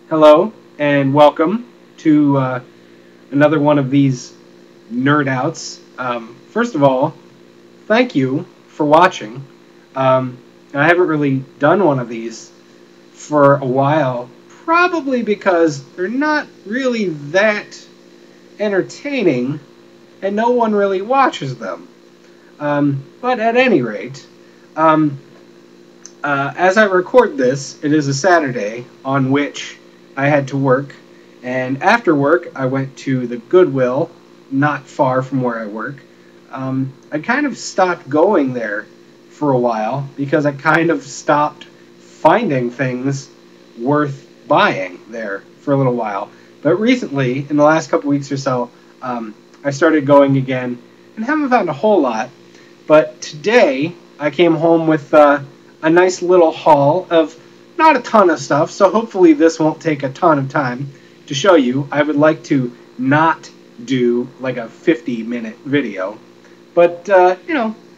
Hello and welcome to another one of these nerd outs. First of all, thank you for watching. I haven't really done one of these for a while, probably because they're not really that entertaining and no one really watches them. But at any rate, um, as I record this, it is a Saturday on which I had to work, and after work, I went to the Goodwill, not far from where I work. I kind of stopped going there for a while because I kind of stopped finding things worth buying there for a little while. But recently, in the last couple weeks or so, I started going again and haven't found a whole lot. But today, I came home with a nice little haul of not a ton of stuff, so hopefully this won't take a ton of time to show you. I would like to not do like a 50-minute video, but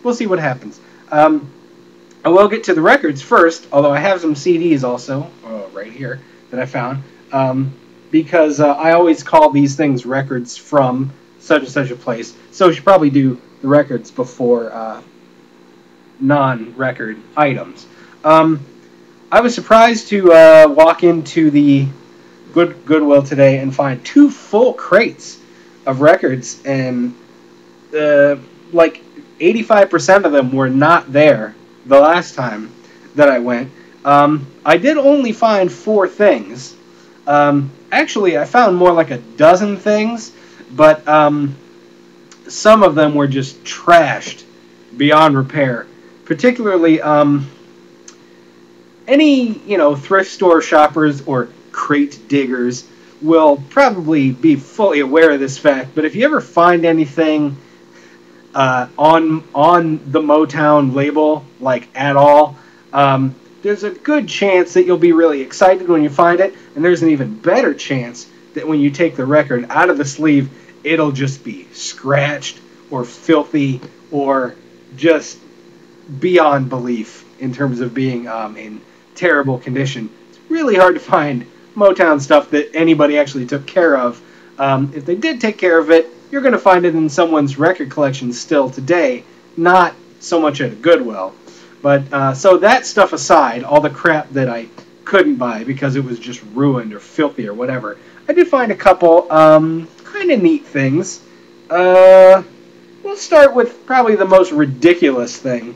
we'll see what happens. I will get to the records first, although I have some CDs also right here that I found, because I always call these things records from such and such a place, so we should probably do the records before non-record items. I was surprised to walk into the Goodwill today and find two full crates of records, and like 85% of them were not there the last time that I went. I did only find four things. Actually, I found more like a dozen things, but some of them were just trashed beyond repair. Particularly, any thrift store shoppers or crate diggers will probably be fully aware of this fact. But if you ever find anything on the Motown label, like at all, there's a good chance that you'll be really excited when you find it, and there's an even better chance that when you take the record out of the sleeve, it'll just be scratched or filthy or just beyond belief in terms of being in terrible condition. It's really hard to find Motown stuff that anybody actually took care of. If they did take care of it, you're going to find it in someone's record collection still today, not so much at a Goodwill. But so that stuff aside, all the crap that I couldn't buy because it was just ruined or filthy or whatever, I did find a couple kind of neat things. We'll start with probably the most ridiculous thing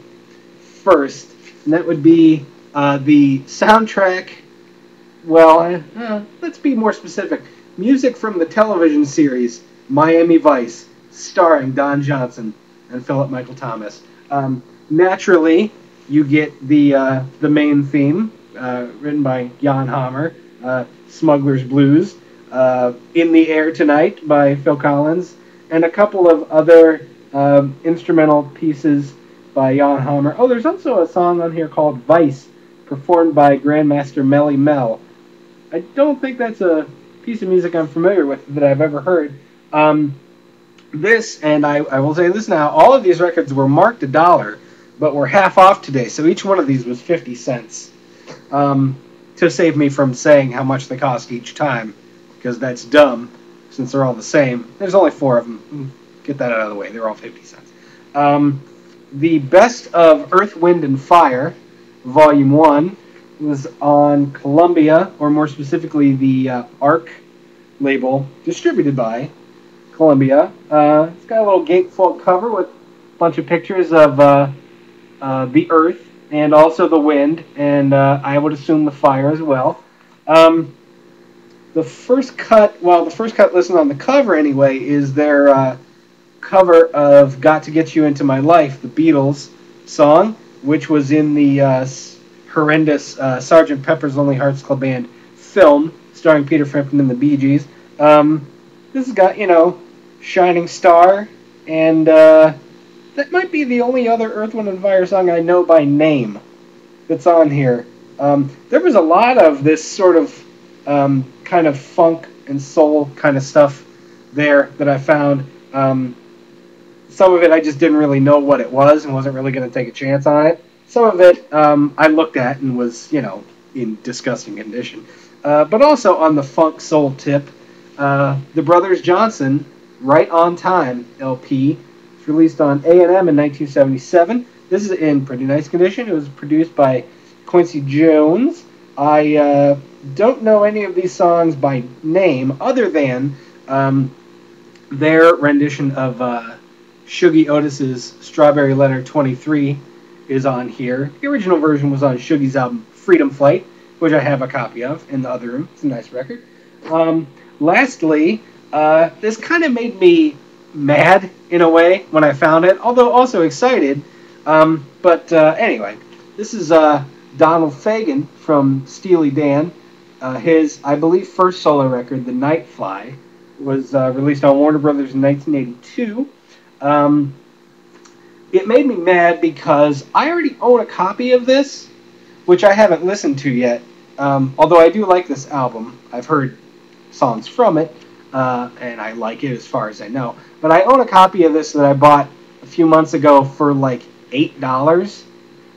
first, and that would be the soundtrack. Well, let's be more specific. Music from the television series Miami Vice, starring Don Johnson and Philip Michael Thomas. Naturally, you get the main theme, written by Jan Hammer, Smuggler's Blues, In the Air Tonight by Phil Collins, and a couple of other instrumental pieces by Jan Hammer. Oh, there's also a song on here called Vice, performed by Grandmaster Melly Mel. I don't think that's a piece of music I'm familiar with that I've ever heard. This, and I will say this now, all of these records were marked $1, but were half off today, so each one of these was 50 cents. To save me from saying how much they cost each time, because that's dumb, since they're all the same. There's only four of them. Get that out of the way. They're all 50 cents. The Best of Earth, Wind, and Fire, Volume 1, was on Columbia, or more specifically the Arc label, distributed by Columbia. It's got a little gatefold cover with a bunch of pictures of the Earth and also the wind, and I would assume the fire as well. The first cut listed on the cover anyway, is their cover of Got to Get You Into My Life, the Beatles song, which was in the horrendous Sgt. Pepper's Lonely Hearts Club Band film, starring Peter Frampton and the Bee Gees. This has got, Shining Star, and that might be the only other Earth, Wind, and Fire song I know by name that's on here. There was a lot of this sort of kind of funk and soul kind of stuff there that I found. Some of it I just didn't really know what it was and wasn't really going to take a chance on it. Some of it I looked at and was, in disgusting condition. But also on the funk soul tip, the Brothers Johnson Right on Time LP. It's released on A&M in 1977. This is in pretty nice condition. It was produced by Quincy Jones. I don't know any of these songs by name other than their rendition of Shuggie Otis's Strawberry Letter 23 is on here. The original version was on Shuggie's album Freedom Flight, which I have a copy of in the other room. It's a nice record. Lastly, this kind of made me mad in a way when I found it, although also excited. Anyway, this is Donald Fagen from Steely Dan. His, I believe, first solo record, The Nightfly, was released on Warner Brothers in 1982. It made me mad because I already own a copy of this, which I haven't listened to yet. Although I do like this album. I've heard songs from it, and I like it as far as I know. But I own a copy of this that I bought a few months ago for like $8,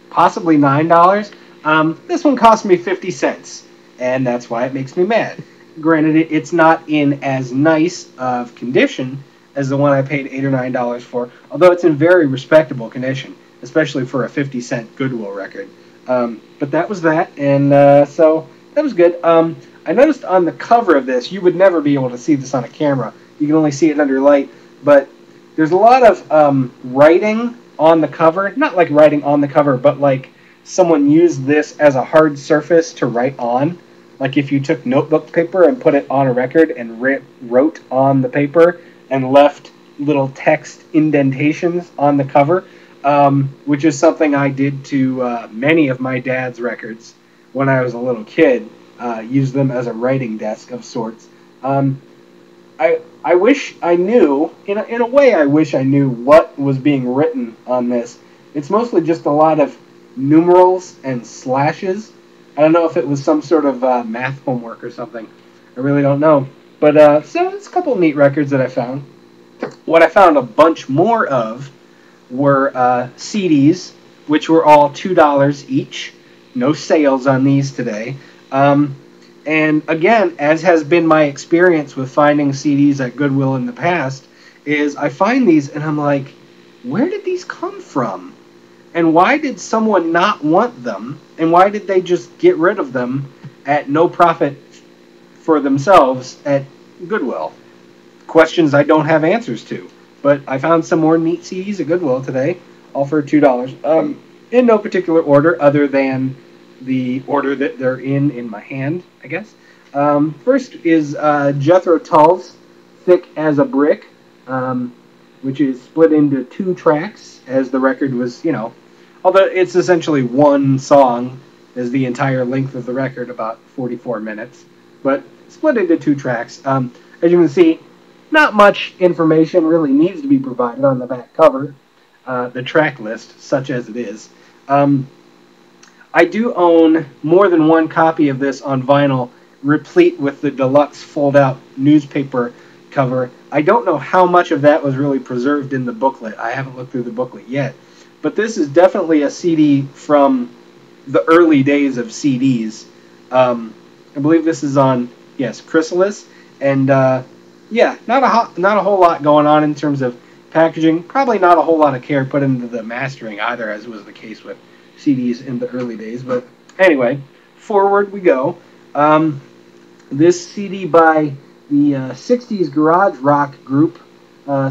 possibly $9. This one cost me 50 cents, and that's why it makes me mad. Granted, it's not in as nice of condition as the one I paid $8 or $9 for, although it's in very respectable condition, especially for a 50-cent Goodwill record. But that was that, and so that was good. I noticed on the cover of this, you would never be able to see this on a camera. You can only see it under light, but there's a lot of writing on the cover. Not like writing on the cover, but like someone used this as a hard surface to write on. Like if you took notebook paper and put it on a record and wrote on the paper and left little text indentations on the cover, which is something I did to many of my dad's records when I was a little kid. Use them as a writing desk of sorts. I wish I knew, in a way I wish I knew what was being written on this. It's mostly just a lot of numerals and slashes. I don't know if it was some sort of math homework or something. I really don't know. But so it's a couple of neat records that I found. What I found a bunch more of were CDs, which were all $2 each. No sales on these today. And again, as has been my experience with finding CDs at Goodwill in the past, is I find these and I'm like, where did these come from? And why did someone not want them? And why did they just get rid of them at no profit for themselves at Goodwill? Questions I don't have answers to. But I found some more neat CDs at Goodwill today, all for $2. In no particular order other than the order that they're in my hand, I guess. First is Jethro Tull's Thick as a Brick, which is split into 2 tracks, as the record was, although it's essentially one song is the entire length of the record, about 44 minutes, but split into 2 tracks. As you can see, not much information really needs to be provided on the back cover, the track list, such as it is. I do own more than one copy of this on vinyl, replete with the deluxe fold-out newspaper cover. I don't know how much of that was really preserved in the booklet. I haven't looked through the booklet yet. But this is definitely a CD from the early days of CDs. I believe this is on, yes, Chrysalis. And, yeah, not a whole lot going on in terms of packaging. Probably not a whole lot of care put into the mastering either, as was the case with CDs in the early days. But anyway, forward we go. This CD by the 60s garage rock group,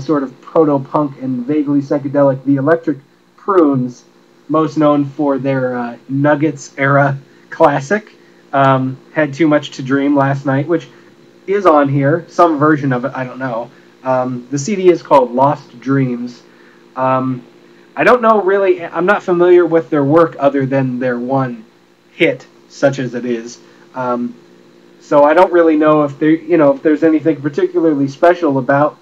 sort of proto-punk and vaguely psychedelic, the Electric Prunes, most known for their Nuggets era classic, Had Too Much to Dream Last Night, which is on here, some version of it, I don't know. The CD is called Lost Dreams. I don't know really, I'm not familiar with their work other than their one hit, such as it is. So I don't really know if there, if there's anything particularly special about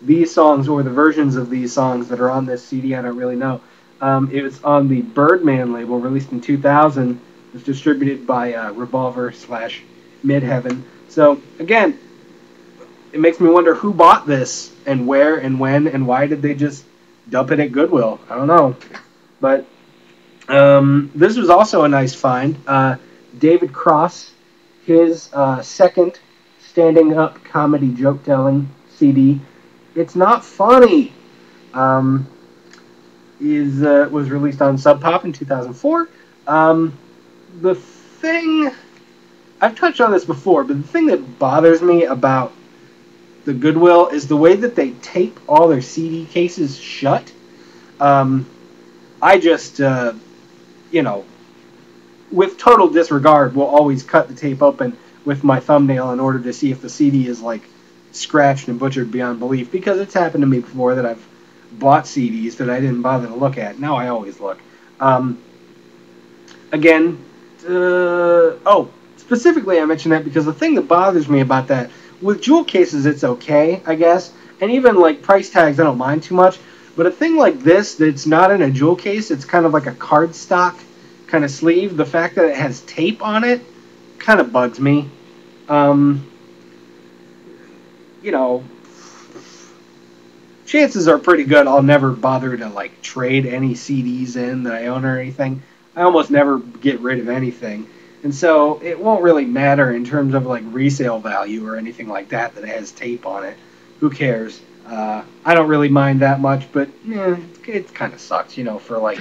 these songs or the versions of these songs that are on this CD. I don't really know. It was on the Birdman label, released in 2000. It was distributed by Revolver/Midheaven. So again, it makes me wonder who bought this and where and when and why did they just dump it at Goodwill. I don't know. But this was also a nice find. David Cross his second standing-up comedy joke-telling CD. It's not funny. Um, was released on Sub Pop in 2004. The thing I've touched on this before, but the thing that bothers me about the Goodwill is the way that they tape all their CD cases shut. I just, you know, with total disregard, will always cut the tape open with my thumbnail in order to see if the CD is like scratched and butchered beyond belief, because it's happened to me before that I've bought CDs that I didn't bother to look at. Now I always look. Again, specifically I mentioned that because the thing that bothers me about that, with jewel cases it's okay, I guess, and even like price tags I don't mind too much, but a thing like this that's not in a jewel case, it's kind of like a cardstock kind of sleeve, the fact that it has tape on it kind of bugs me. You know, chances are pretty good I'll never bother to like trade any CDs in that I own or anything. I almost never get rid of anything. And so it won't really matter in terms of like resale value or anything like that that it has tape on it. Who cares? I don't really mind that much, but it kind of sucks, you know, for like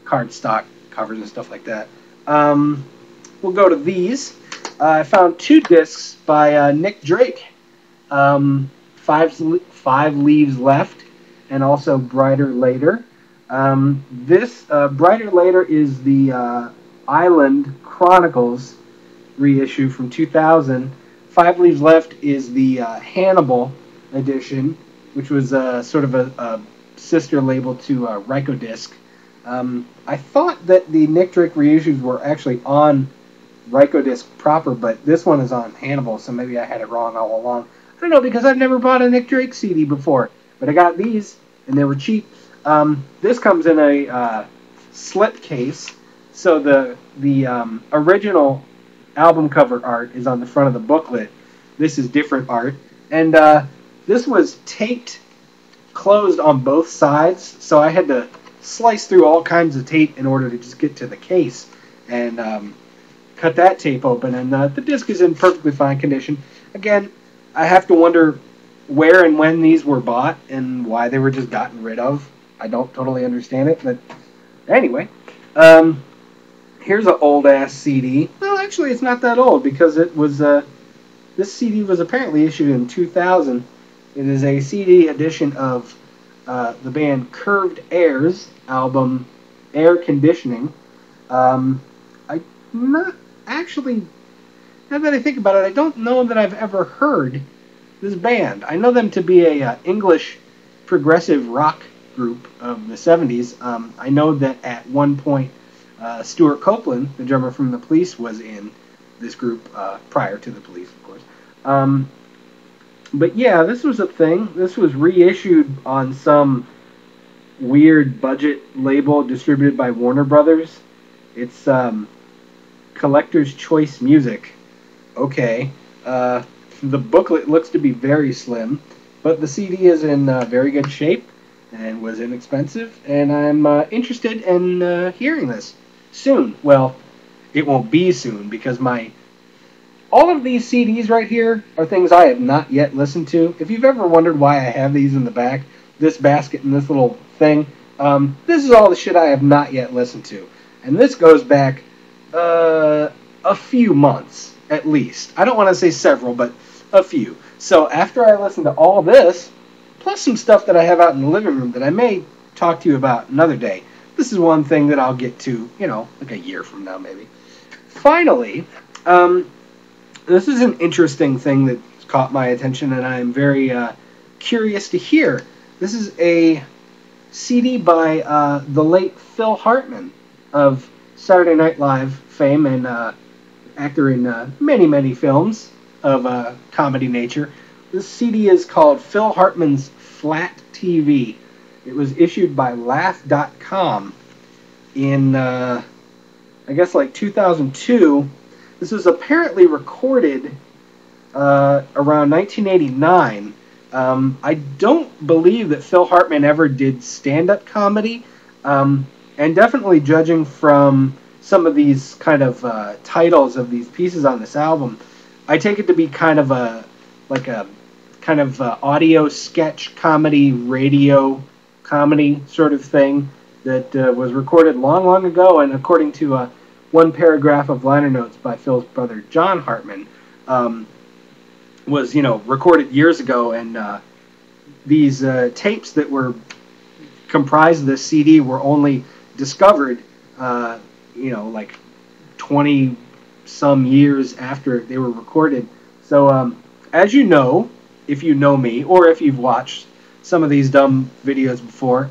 cardstock covers and stuff like that. We'll go to these. I found 2 discs by Nick Drake. 5 Leaves Left, and also Brighter Later. This Brighter Later is the Island Chronicles reissue from 2000. 5 Leaves Left is the Hannibal edition, which was sort of a sister label to Rykodisc. I thought that the Nick Drake reissues were actually on Rykodisc proper, but this one is on Hannibal, so maybe I had it wrong all along. I don't know, because I've never bought a Nick Drake CD before, but I got these, and they were cheap. This comes in a slip case, so the original album cover art is on the front of the booklet. This is different art, and this was taped closed on both sides, so I had to slice through all kinds of tape in order to just get to the case and cut that tape open, and the disc is in perfectly fine condition. Again, I have to wonder where and when these were bought and why they were just gotten rid of. I don't totally understand it, but anyway. Here's an old-ass CD. Well, actually, it's not that old, because it was this CD was apparently issued in 2000. It is a CD edition of the band Curved Air's album Air Conditioning. I'm not actually... Now that I think about it, I don't know that I've ever heard this band. I know them to be a English progressive rock group of the 70s. I know that at one point Stuart Copeland, the drummer from The Police, was in this group prior to The Police, of course. But yeah, this was a thing. This was reissued on some weird budget label distributed by Warner Brothers. It's Collector's Choice Music. Okay. The booklet looks to be very slim, but the CD is in very good shape and was inexpensive, and I'm interested in hearing this soon. Well, it won't be soon, because all of these CDs right here are things I have not yet listened to. If you've ever wondered why I have these in the back, this basket and this little thing, this is all the shit I have not yet listened to. And this goes back a few months. At least. I don't want to say several, but a few. So after I listen to all this, plus some stuff that I have out in the living room that I may talk to you about another day, this is one thing that I'll get to, you know, like a year from now maybe. Finally, this is an interesting thing that caught my attention, and I'm very curious to hear. This is a CD by the late Phil Hartman of Saturday Night Live fame and actor in many, many films of comedy nature. This CD is called Phil Hartman's Flat TV. It was issued by Laugh.com in, I guess, like 2002. This was apparently recorded around 1989. I don't believe that Phil Hartman ever did stand-up comedy, and definitely judging from some of these kind of titles of these pieces on this album, I take it to be kind of a kind of audio sketch comedy, radio comedy sort of thing that was recorded long, long ago, and according to one paragraph of liner notes by Phil's brother John Hartman, was recorded years ago, and these tapes that were comprised of this CD were only discovered, like 20 some years after they were recorded. So, as you know, if you know me, or if you've watched some of these dumb videos before,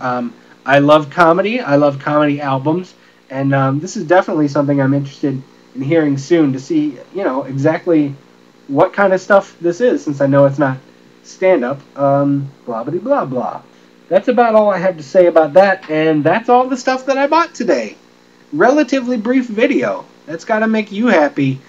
I love comedy. I love comedy albums, and this is definitely something I'm interested in hearing soon to see, exactly what kind of stuff this is, since I know it's not stand-up. Blah, blah, blah, blah. That's about all I have to say about that, and that's all the stuff that I bought today. Relatively brief video. That's got to make you happy,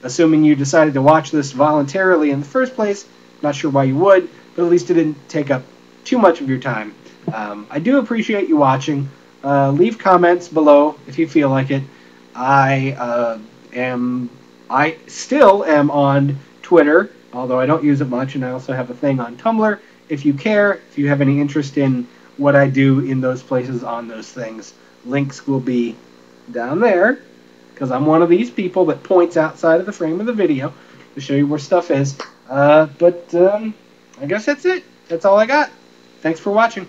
assuming you decided to watch this voluntarily in the first place. Not sure why you would, but at least it didn't take up too much of your time. I do appreciate you watching. Leave comments below if you feel like it. I still am on Twitter, although I don't use it much, and I also have a thing on Tumblr. If you care, if you have any interest in what I do in those places on those things, links will be down there, because I'm one of these people that points outside of the frame of the video to show you where stuff is. I guess that's it. That's all I got. Thanks for watching.